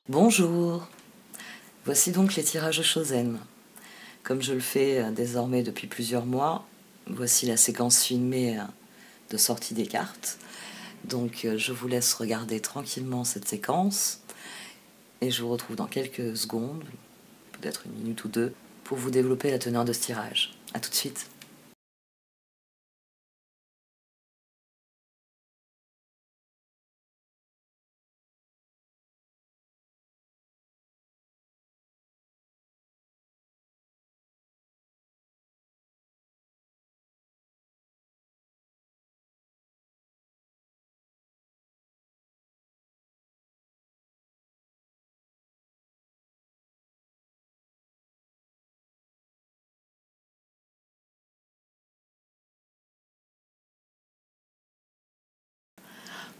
Bonjour, voici donc les tirages Chosen. Comme je le fais désormais depuis plusieurs mois, voici la séquence filmée de sortie des cartes. Donc je vous laisse regarder tranquillement cette séquence et je vous retrouve dans quelques secondes, peut-être une minute ou deux, pour vous développer la teneur de ce tirage. A tout de suite.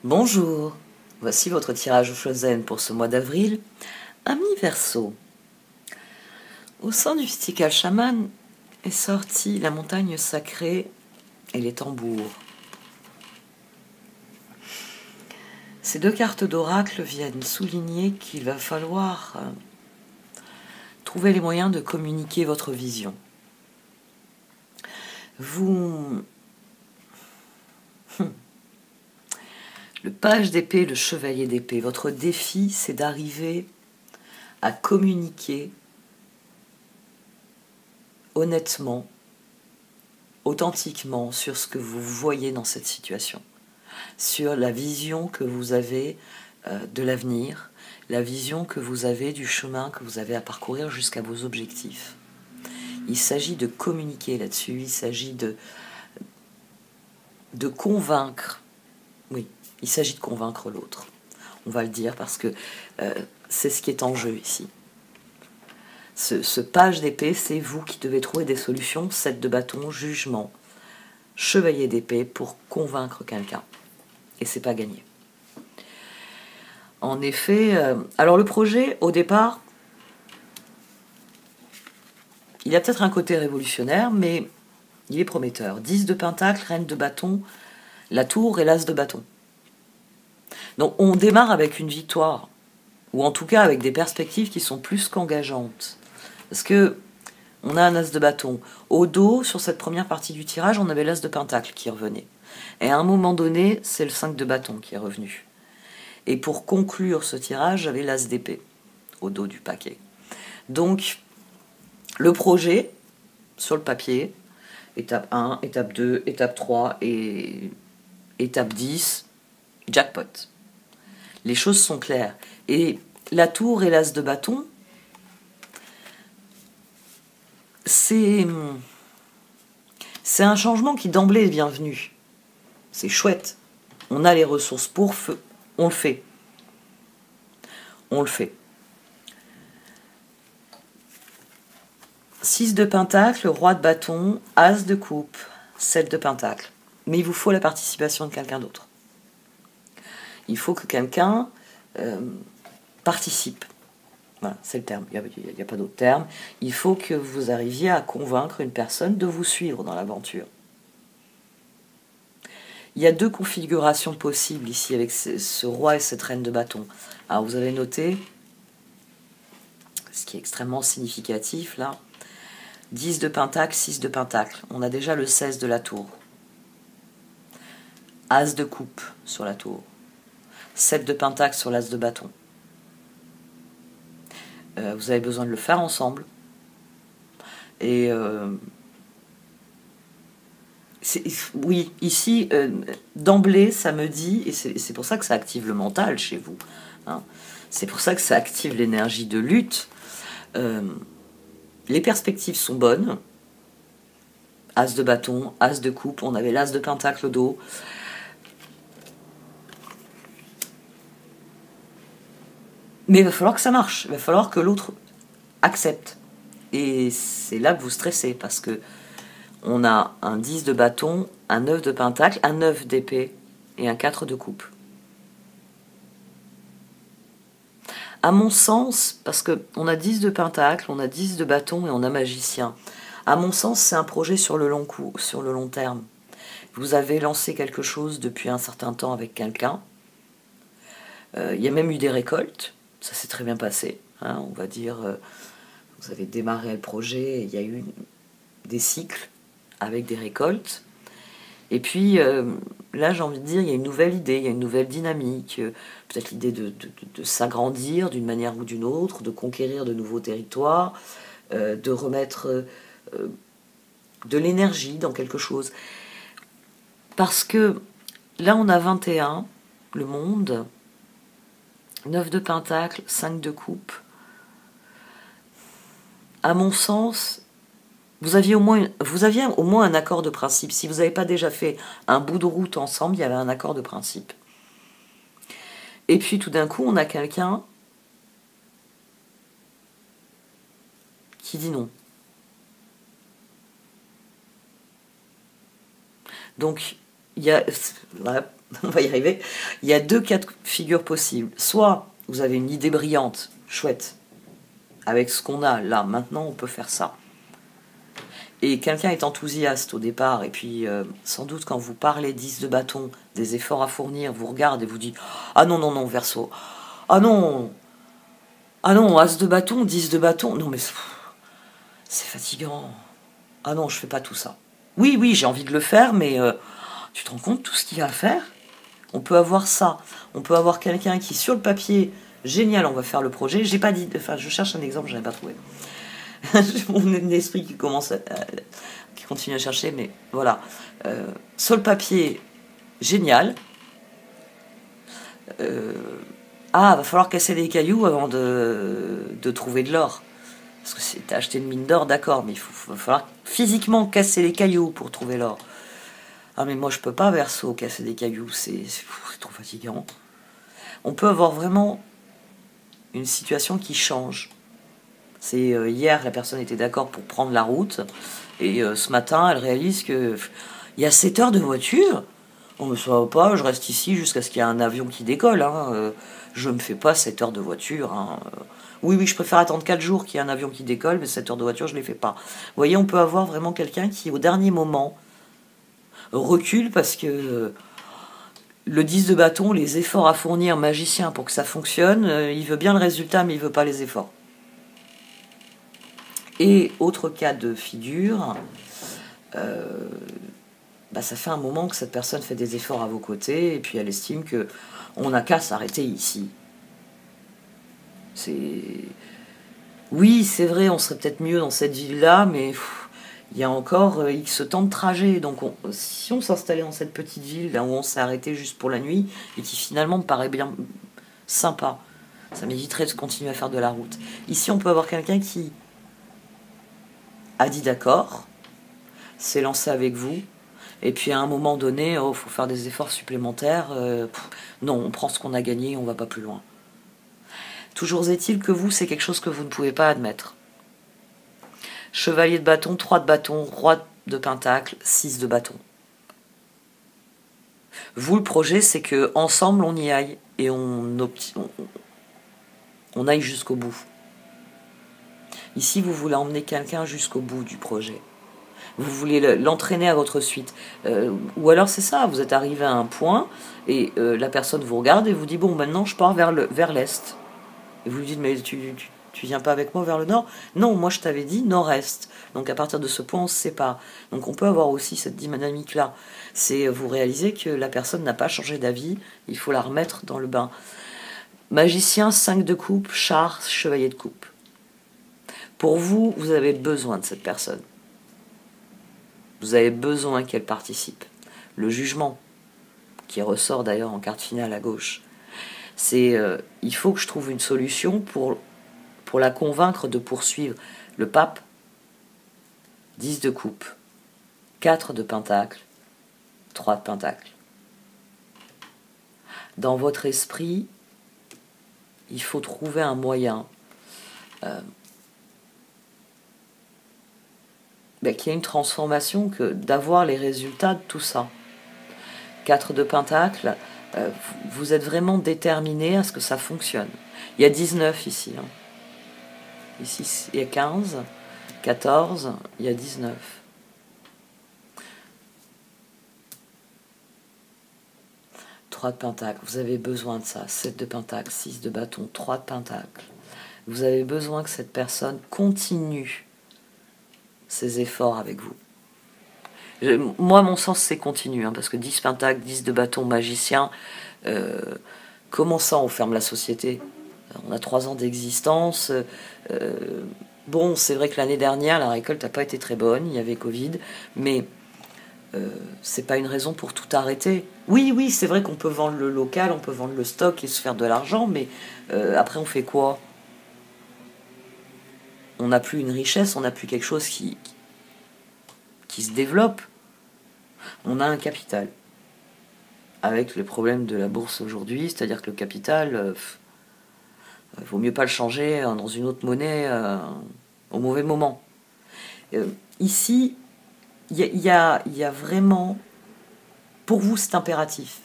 Bonjour, voici votre tirage Chosen pour ce mois d'avril. Ami Verseau, au sein du Mystical Shaman est sortie la montagne sacrée et les tambours. Ces deux cartes d'oracle viennent souligner qu'il va falloir trouver les moyens de communiquer votre vision. Le page d'épée, le chevalier d'épée, votre défi, c'est d'arriver à communiquer honnêtement, authentiquement sur ce que vous voyez dans cette situation, sur la vision que vous avez de l'avenir, la vision que vous avez du chemin que vous avez à parcourir jusqu'à vos objectifs. Il s'agit de communiquer là-dessus, il s'agit de convaincre. Oui, il s'agit de convaincre l'autre. On va le dire parce que c'est ce qui est en jeu ici. Ce page d'épée, c'est vous qui devez trouver des solutions, 7 de bâton, jugement, chevalier d'épée pour convaincre quelqu'un. Et c'est pas gagné. En effet, alors le projet, au départ, il a peut-être un côté révolutionnaire, mais il est prometteur. 10 de pentacle, reine de bâton, la tour et l'as de bâton. Donc on démarre avec une victoire, ou en tout cas avec des perspectives qui sont plus qu'engageantes. Parce que on a un as de bâton. Au dos, sur cette première partie du tirage, on avait l'as de pentacle qui revenait. Et à un moment donné, c'est le 5 de bâton qui est revenu. Et pour conclure ce tirage, j'avais l'as d'épée au dos du paquet. Donc, le projet, sur le papier, étape 1, étape 2, étape 3 et étape 10, jackpot. Les choses sont claires. Et la tour et l'as de bâton, c'est un changement qui d'emblée est bienvenu. C'est chouette. On a les ressources pour feu. On le fait. On le fait. 6 de pentacle, roi de bâton, as de coupe, 7 de pentacle. Mais il vous faut la participation de quelqu'un d'autre. Il faut que quelqu'un participe. Voilà, c'est le terme, il n'y a pas d'autre terme. Il faut que vous arriviez à convaincre une personne de vous suivre dans l'aventure. Il y a deux configurations possibles ici avec ce roi et cette reine de bâton. Alors vous avez noté, ce qui est extrêmement significatif là, 10 de pentacle, 6 de pentacle. On a déjà le 16 de la tour. As de coupe sur la tour. 7 de pentacle sur l'as de bâton. Vous avez besoin de le faire ensemble. Et oui, ici, d'emblée, ça me dit, et c'est pour ça que ça active le mental chez vous, hein, c'est pour ça que ça active l'énergie de lutte. Les perspectives sont bonnes. As de bâton, as de coupe, on avait l'as de pentacle au dos. Mais il va falloir que ça marche, il va falloir que l'autre accepte. Et c'est là que vous stressez, parce que on a un 10 de bâton, un 9 de pentacle, un 9 d'épée et un 4 de coupe. À mon sens, parce qu'on a 10 de pentacle, on a 10 de bâton et on a magicien. À mon sens, c'est un projet sur le long terme. Vous avez lancé quelque chose depuis un certain temps avec quelqu'un. Il y a même eu des récoltes. ça s'est très bien passé. Hein, on va dire, vous avez démarré le projet, il y a eu des cycles avec des récoltes. Et puis là, j'ai envie de dire, il y a une nouvelle idée, il y a une nouvelle dynamique. Peut-être l'idée de s'agrandir d'une manière ou d'une autre, de conquérir de nouveaux territoires, de remettre de l'énergie dans quelque chose. Parce que là, on a 21, le monde, 9 de pentacle, 5 de coupe. À mon sens, vous aviez au moins un accord de principe. Si vous n'avez pas déjà fait un bout de route ensemble, il y avait un accord de principe. Et puis tout d'un coup, on a quelqu'un qui dit non. Donc, il y a, voilà, on va y arriver, il y a 2 cas de figure possibles. Soit vous avez une idée brillante, chouette, avec ce qu'on a là, maintenant on peut faire ça. Et quelqu'un est enthousiaste au départ, et puis sans doute quand vous parlez 10 de bâton, des efforts à fournir, vous regarde et vous dit « Ah non, non, non, Verseau, ah non, As de bâton, 10 de bâton, non mais c'est fatigant, ah non, je fais pas tout ça. Oui, oui, j'ai envie de le faire, mais tu te rends compte tout ce qu'il y a à faire ? On peut avoir ça, on peut avoir quelqu'un qui sur le papier, génial, on va faire le projet, j'ai pas dit, enfin je cherche un exemple, je n'en ai pas trouvé. Mon esprit qui qui continue à chercher, mais voilà. Sur le papier, génial. Va falloir casser des cailloux avant de trouver de l'or. Parce que si t'as acheté une mine d'or, d'accord, mais va falloir physiquement casser les cailloux pour trouver l'or. Ah mais moi je peux pas, Verseau, casser des cailloux, c'est trop fatigant. On peut avoir vraiment une situation qui change. C'est hier, la personne était d'accord pour prendre la route, et ce matin, elle réalise que il y a 7 heures de voiture. On ne va pas, je reste ici jusqu'à ce qu'il y ait un avion qui décolle. Hein. Je ne me fais pas 7 heures de voiture. Hein. Oui, oui, je préfère attendre 4 jours qu'il y ait un avion qui décolle, mais 7 heures de voiture, je ne les fais pas. Vous voyez, on peut avoir vraiment quelqu'un qui, au dernier moment, recule parce que le 10 de bâton, les efforts à fournir, magicien, pour que ça fonctionne, il veut bien le résultat, mais il ne veut pas les efforts. Et autre cas de figure, ça fait un moment que cette personne fait des efforts à vos côtés, et puis elle estime que on n'a qu'à s'arrêter ici. Oui, c'est vrai, on serait peut-être mieux dans cette ville-là, mais il y a encore X temps de trajet. Donc si on s'installait dans cette petite ville, là où on s'est arrêté juste pour la nuit, et qui finalement me paraît bien sympa, ça m'éviterait de continuer à faire de la route. Ici, on peut avoir quelqu'un qui a dit d'accord, s'est lancé avec vous, et puis à un moment donné, il faut faire des efforts supplémentaires. Non, on prend ce qu'on a gagné, on va pas plus loin. Toujours est-il que vous, c'est quelque chose que vous ne pouvez pas admettre. Chevalier de bâton, 3 de bâton, roi de pentacle, 6 de bâton. Vous, le projet, c'est que ensemble on y aille et on aille jusqu'au bout. Ici, vous voulez emmener quelqu'un jusqu'au bout du projet. Vous voulez l'entraîner à votre suite. Ou alors c'est ça, vous êtes arrivé à un point et la personne vous regarde et vous dit « Bon, maintenant je pars vers l'est ». Et vous lui dites « Mais tu viens pas avec moi vers le nord ?» « Non, moi je t'avais dit nord-est. » Donc à partir de ce point, on se sépare. Donc on peut avoir aussi cette dynamique-là. C'est vous réalisez que la personne n'a pas changé d'avis, il faut la remettre dans le bain. Magicien, 5 de coupe, char, chevalier de coupe. Pour vous, vous avez besoin de cette personne. Vous avez besoin qu'elle participe. Le jugement, qui ressort d'ailleurs en carte finale à gauche, c'est il faut que je trouve une solution pour la convaincre de poursuivre. Le pape, 10 de coupe, 4 de pentacle, 3 de pentacle. Dans votre esprit, il faut trouver un moyen qu'il y ait une transformation, d'avoir les résultats de tout ça. 4 de pentacle, vous êtes vraiment déterminé à ce que ça fonctionne. Il y a 19 ici. Hein. Ici, il y a 15, 14, il y a 19. 3 de pentacle, vous avez besoin de ça. 7 de pentacle, 6 de bâton, 3 de pentacle. Vous avez besoin que cette personne continue ses efforts avec vous. Moi, mon sens, c'est continue, parce que 10 pentacle, 10 de bâton, magicien, comment ça on ferme la société? On a 3 ans d'existence. Bon, c'est vrai que l'année dernière, la récolte n'a pas été très bonne, il y avait Covid, mais c'est pas une raison pour tout arrêter. Oui, c'est vrai qu'on peut vendre le local, on peut vendre le stock et se faire de l'argent, mais après on fait quoi? On n'a plus une richesse, on n'a plus quelque chose qui se développe. On a un capital. Avec le problème de la bourse aujourd'hui, c'est-à-dire que le capital, vaut mieux pas le changer dans une autre monnaie au mauvais moment. Ici, il y a vraiment, pour vous c'est impératif.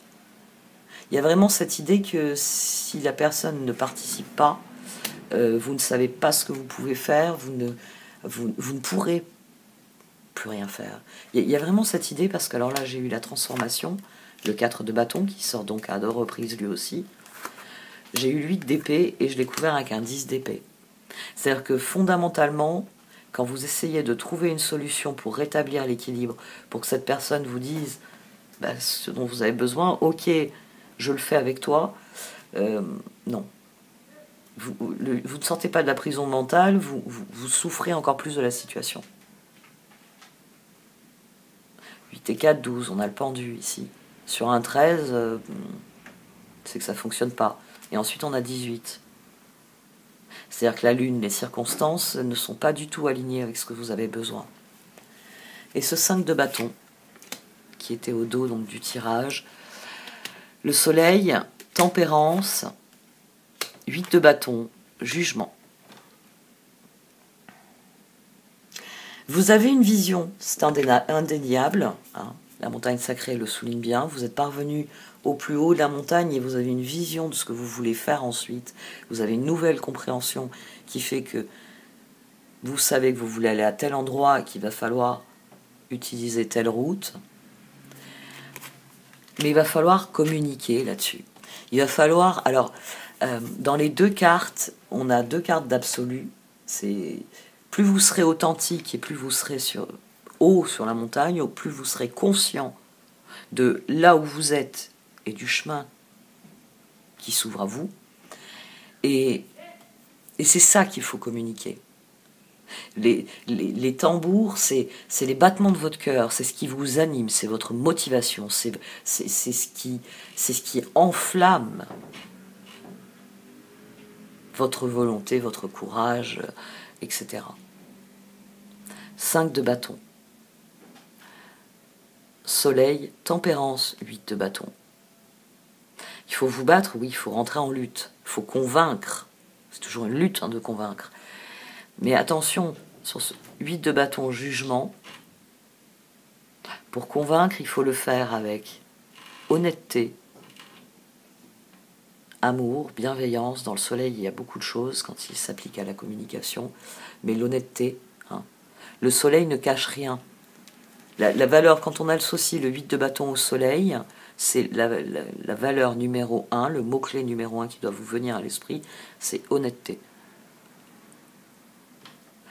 Il y a vraiment cette idée que si la personne ne participe pas, vous ne savez pas ce que vous pouvez faire, vous ne pourrez plus rien faire. Il y a vraiment cette idée, parce que alors là j'ai eu la transformation, le 4 de bâton qui sort donc à 2 reprises lui aussi. J'ai eu 8 d'épée et je l'ai couvert avec un 10 d'épée. C'est-à-dire que fondamentalement, quand vous essayez de trouver une solution pour rétablir l'équilibre, pour que cette personne vous dise ce dont vous avez besoin, ok, je le fais avec toi, non. Vous ne sortez pas de la prison mentale, vous souffrez encore plus de la situation. 8 et 4, 12, on a le pendu ici. Sur un 13, c'est que ça ne fonctionne pas. Et ensuite on a 18. C'est-à-dire que la lune, les circonstances ne sont pas du tout alignées avec ce que vous avez besoin. Et ce 5 de bâton, qui était au dos donc du tirage, le soleil, tempérance, 8 de bâton, jugement. Vous avez une vision, c'est indéniable, la montagne sacrée le souligne bien, vous êtes parvenu au plus haut de la montagne et vous avez une vision de ce que vous voulez faire ensuite, vous avez une nouvelle compréhension qui fait que vous savez que vous voulez aller à tel endroit et qu'il va falloir utiliser telle route, mais il va falloir communiquer là-dessus. Il va falloir, alors, dans les 2 cartes, on a 2 cartes d'absolu, c'est plus vous serez authentique et plus vous serez haut sur la montagne, plus vous serez conscient de là où vous êtes et du chemin qui s'ouvre à vous. Et c'est ça qu'il faut communiquer. Les tambours, c'est les battements de votre cœur, c'est ce qui vous anime, c'est votre motivation, c'est ce qui enflamme votre volonté, votre courage, etc. 5 de bâton. Soleil, tempérance, 8 de bâton. Il faut vous battre, oui, il faut rentrer en lutte, il faut convaincre. C'est toujours une lutte de convaincre. Mais attention, sur ce 8 de bâton, jugement, pour convaincre, il faut le faire avec honnêteté, amour, bienveillance. Dans le soleil, il y a beaucoup de choses quand il s'applique à la communication, mais l'honnêteté, le soleil ne cache rien. La valeur, quand on associe le 8 de bâton au soleil, c'est la valeur numéro 1, le mot-clé numéro 1 qui doit vous venir à l'esprit, c'est honnêteté.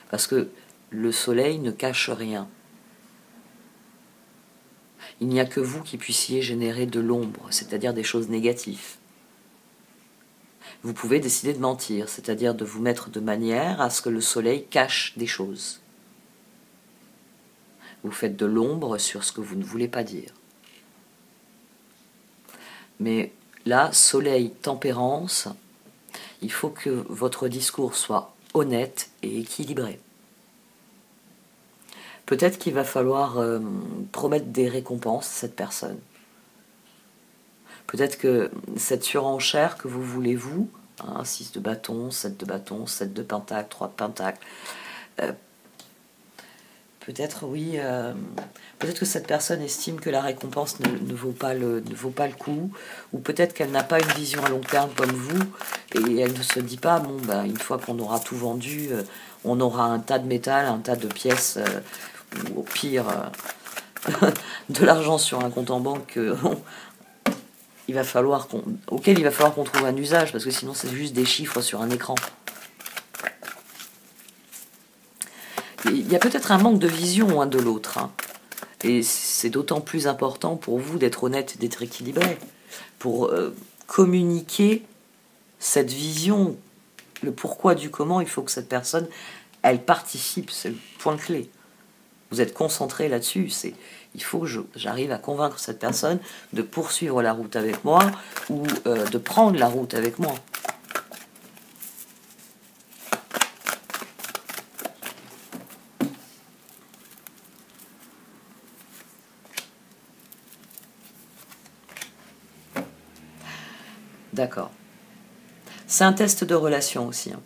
Parce que le soleil ne cache rien. Il n'y a que vous qui puissiez générer de l'ombre, c'est-à-dire des choses négatives. Vous pouvez décider de mentir, c'est-à-dire de vous mettre de manière à ce que le soleil cache des choses. Vous faites de l'ombre sur ce que vous ne voulez pas dire. Mais là, soleil, tempérance, il faut que votre discours soit honnête et équilibré. Peut-être qu'il va falloir promettre des récompenses à cette personne. Peut-être que cette surenchère que vous voulez, vous, 6 de bâton, 7 de bâton, 7 de pentacle, 3 de pentacle, peut-être, oui, peut-être que cette personne estime que la récompense ne vaut pas le coup, ou peut-être qu'elle n'a pas une vision à long terme comme vous, et elle ne se dit pas, bon, une fois qu'on aura tout vendu, on aura un tas de métal, un tas de pièces, ou au pire, de l'argent sur un compte en banque auquel il va falloir qu'on trouve un usage, parce que sinon c'est juste des chiffres sur un écran. Il y a peut-être un manque de vision de l'autre, hein. Et c'est d'autant plus important pour vous d'être honnête et d'être équilibré, pour communiquer cette vision, le pourquoi du comment. Il faut que cette personne, elle participe, c'est le point clé. Vous êtes concentré là-dessus, il faut que j'arrive à convaincre cette personne de poursuivre la route avec moi ou de prendre la route avec moi. D'accord. C'est un test de relation aussi, hein.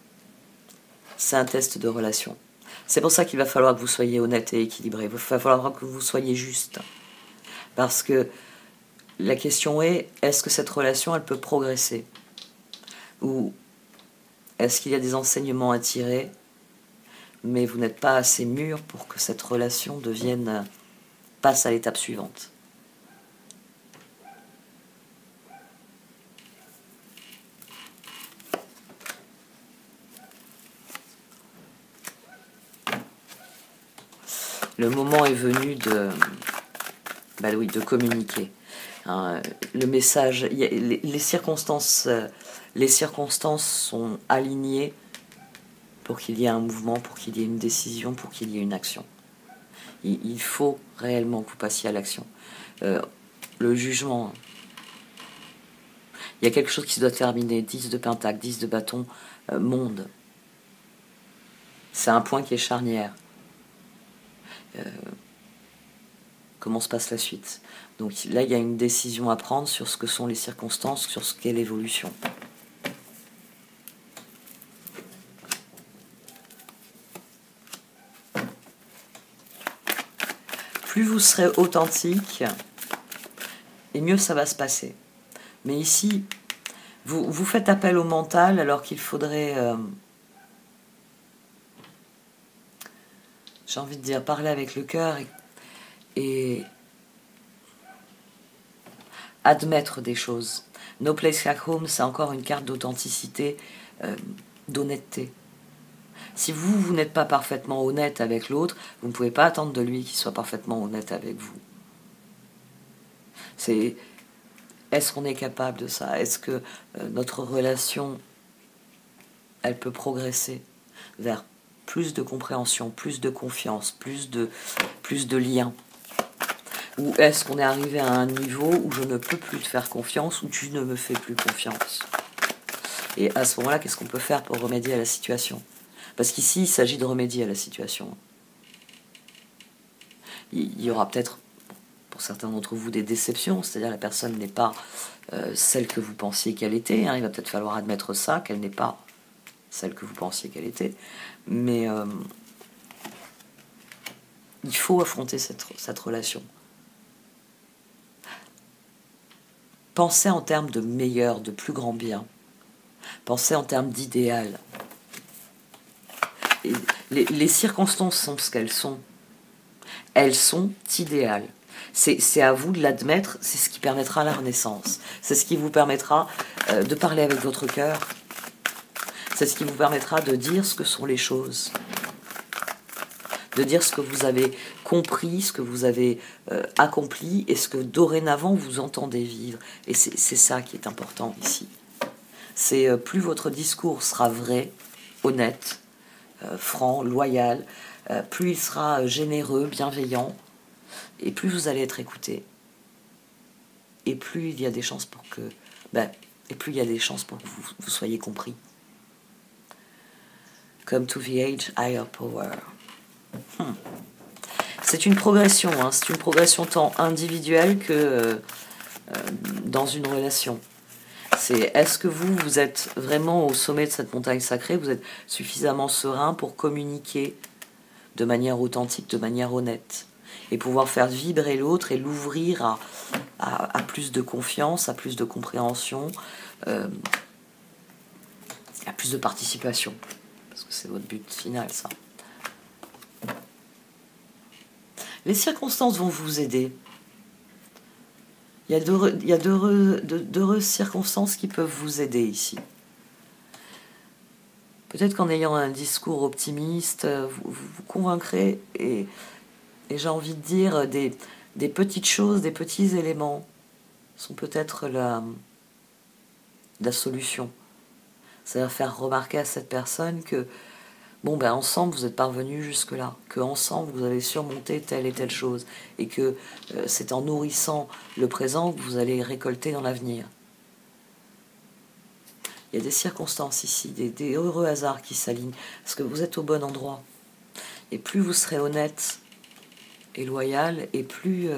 C'est un test de relation. C'est pour ça qu'il va falloir que vous soyez honnête et équilibré. Il va falloir que vous soyez juste. Parce que la question est-ce que cette relation, elle peut progresser? Ou est-ce qu'il y a des enseignements à tirer, mais vous n'êtes pas assez mûr pour que cette relation passe à l'étape suivante? Le moment est venu de communiquer. Hein, le message, les circonstances sont alignées pour qu'il y ait un mouvement, pour qu'il y ait une décision, pour qu'il y ait une action. Il faut réellement que vous passiez à l'action. Le jugement, il y a quelque chose qui se doit terminer. 10 de pentacle, 10 de bâton, monde. C'est un point qui est charnière. Comment se passe la suite? Donc là, il y a une décision à prendre sur ce que sont les circonstances, sur ce qu'est l'évolution. Plus vous serez authentique, et mieux ça va se passer. Mais ici, vous faites appel au mental alors qu'il faudrait... j'ai envie de dire, parler avec le cœur et admettre des choses. No Place Like Home, c'est encore une carte d'authenticité, d'honnêteté. Si vous n'êtes pas parfaitement honnête avec l'autre, vous ne pouvez pas attendre de lui qu'il soit parfaitement honnête avec vous. Est-ce qu'on est capable de ça? Est-ce que notre relation, elle peut progresser vers plus de compréhension, plus de confiance, plus de liens? Ou est-ce qu'on est arrivé à un niveau où je ne peux plus te faire confiance, où tu ne me fais plus confiance? Et à ce moment-là, qu'est-ce qu'on peut faire pour remédier à la situation? Parce qu'ici, il s'agit de remédier à la situation. Il y aura peut-être, pour certains d'entre vous, des déceptions, c'est-à-dire la personne n'est pas celle que vous pensiez qu'elle était. Hein. Il va peut-être falloir admettre ça, qu'elle n'est pas celle que vous pensiez qu'elle était. Mais il faut affronter cette relation. Pensez en termes de meilleur, de plus grand bien. Pensez en termes d'idéal. Les circonstances sont ce qu'elles sont. Elles sont idéales. C'est à vous de l'admettre, c'est ce qui permettra la renaissance. C'est ce qui vous permettra de parler avec votre cœur. C'est ce qui vous permettra de dire ce que sont les choses. De dire ce que vous avez compris, ce que vous avez accompli et ce que dorénavant vous entendez vivre. Et c'est ça qui est important ici. C'est plus votre discours sera vrai, honnête, franc, loyal, plus il sera généreux, bienveillant, et plus vous allez être écouté. Et plus il y a des chances pour que vous soyez compris. Come to the age, higher power. C'est une progression, hein, c'est une progression tant individuelle que dans une relation. Est-ce que vous êtes vraiment au sommet de cette montagne sacrée? Vous êtes suffisamment serein pour communiquer de manière authentique, de manière honnête, et pouvoir faire vibrer l'autre et l'ouvrir à plus de confiance, à plus de compréhension, à plus de participation, parce que c'est votre but final, ça. Les circonstances vont vous aider. Il y a d'heureuses circonstances qui peuvent vous aider ici. Peut-être qu'en ayant un discours optimiste, vous convaincrez, et j'ai envie de dire, des petites choses, des petits éléments sont peut-être la solution. C'est-à-dire faire remarquer à cette personne que, bon, ben ensemble, vous êtes parvenus jusque-là, que ensemble vous avez surmonté telle et telle chose, et que c'est en nourrissant le présent que vous allez récolter dans l'avenir. Il y a des circonstances ici, des heureux hasards qui s'alignent, parce que vous êtes au bon endroit. Et plus vous serez honnête et loyal, et plus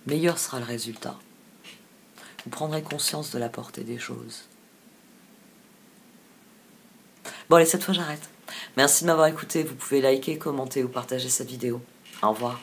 meilleur sera le résultat. Vous prendrez conscience de la portée des choses. Bon, allez, cette fois j'arrête. Merci de m'avoir écouté. Vous pouvez liker, commenter ou partager cette vidéo. Au revoir.